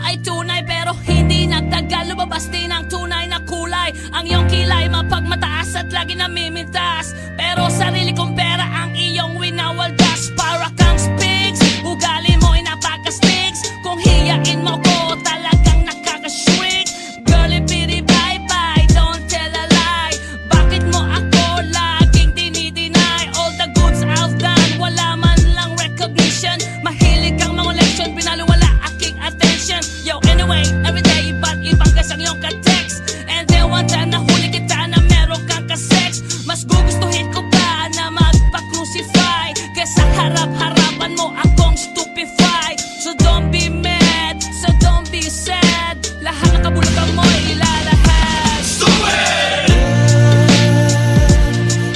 ay tunay, pero hindi nagtagal, lumabas din ang tunay na kulay. Ang iyong kilay mapagmataas at lagi namimintas, pero sarili kong pera ang iyong winawaldas. Para kang spigs, ugali mo ay napaka-stigs. Kung hiyain mo ko, talagang nakaka-shrink. Girlie pity bye-bye, don't tell a lie. Bakit mo ako laging dinideny? All the goods I've done, wala man lang recognition. Mahilig kang mga leksyon, pinalo wala aking attention. Yo, anyway, everyday iba't ibang kasang iyong ka-text. And then one time nahuli kita na meron kang ka-sex. Mas gugustuhin ko pa na magpa-crucify kesa harap-harapan mo akong stupefy. So don't be mad, so don't be sad. Lahat ng kabulukan mo ilalahad. Stupid!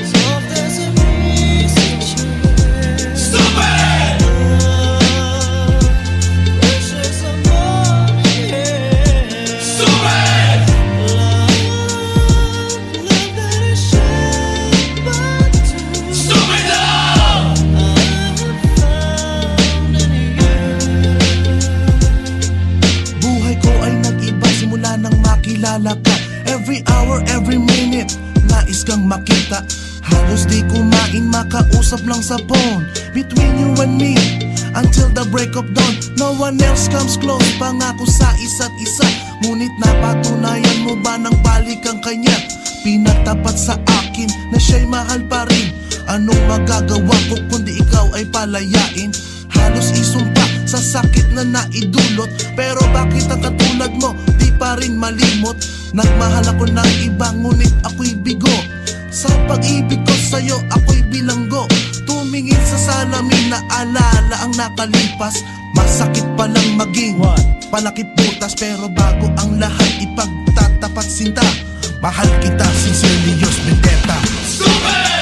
Stupid! Stupid! Stupid love! Buhay ko ay nag-iba simula nang makilala ka. Every hour, every minute, nais kang makita. Halos di kumain, makausap lang sa phone. Between you and me, until the break of dawn. No one else comes close, pangako sa isa't isa. Ngunit napatunayan mo ba nang balik ang kanya? Pinagtapat sa akin na siya'y mahal pa rin. Anong magagawa ko kundi ikaw ay palayain? Halos isumpa sa sakit na naidulot, pero bakit ang katulad mo di pa rin malimot? Nagmahal ako ng iba ngunit ako'y bigo. Sa pag-ibig ko sa'yo ako'y bilanggo. Tumingin sa salamin na alala ang nakalipas. Masakit palang maging palakip butas, pero bago ang lahat ipagtatapat sinta. Mahal kita sincerely, Diyos Vendetta. Stupid!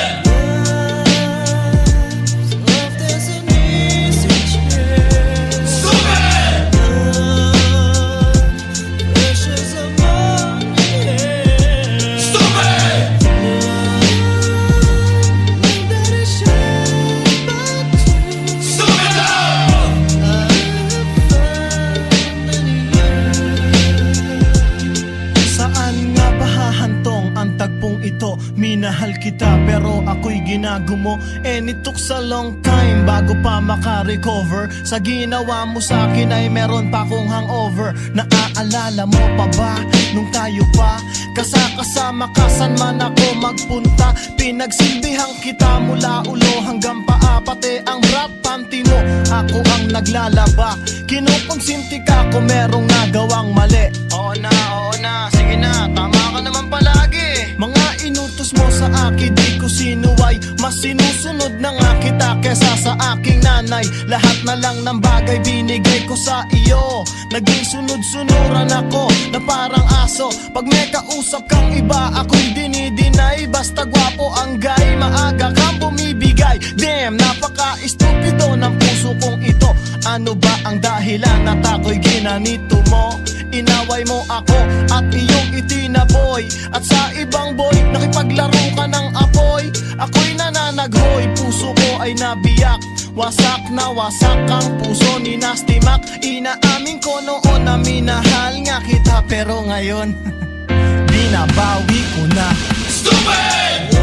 Ito, minahal kita pero ako'y ginagumo. And it took a long time bago pa makarecover. Sa ginawa mo sa akin ay meron pa akong hangover. Naaalala mo pa ba nung tayo pa kasama ka saan man ako magpunta? Pinagsilbihan kita mula ulo hanggang paa, pati ang bra panty mo ako ang naglalaba. Kinukonsinti ka kung merong nagawang mali. Oo na, sige na, tama ka naman palagi. Mga inutos mo sa akin di ko sinuway. Mas sinusunod na nga kita kesa sa aking nanay. Lahat na lang ng bagay binigay ko sa iyo. Naging sunod-sunuran ako na parang aso. Pag may kausap kang iba ako'y dinidinay. Basta gwapo ang guy, maaga kang bumibigay. Damn, napaka-estupido ng puso kong ito. Ano ba ang dahilan at ako'y ginanito mo? Inaway mo ako at iyong itinaboy. At sa ibang boy, nakipaglaro ka ng apoy. Ako'y nananaghoy, puso ko ay nabiyak. Wasak na wasak ang puso ni Nasty Mac. Inaamin ko noon na minahal nga kita, pero ngayon binabawi ko na. Stupid!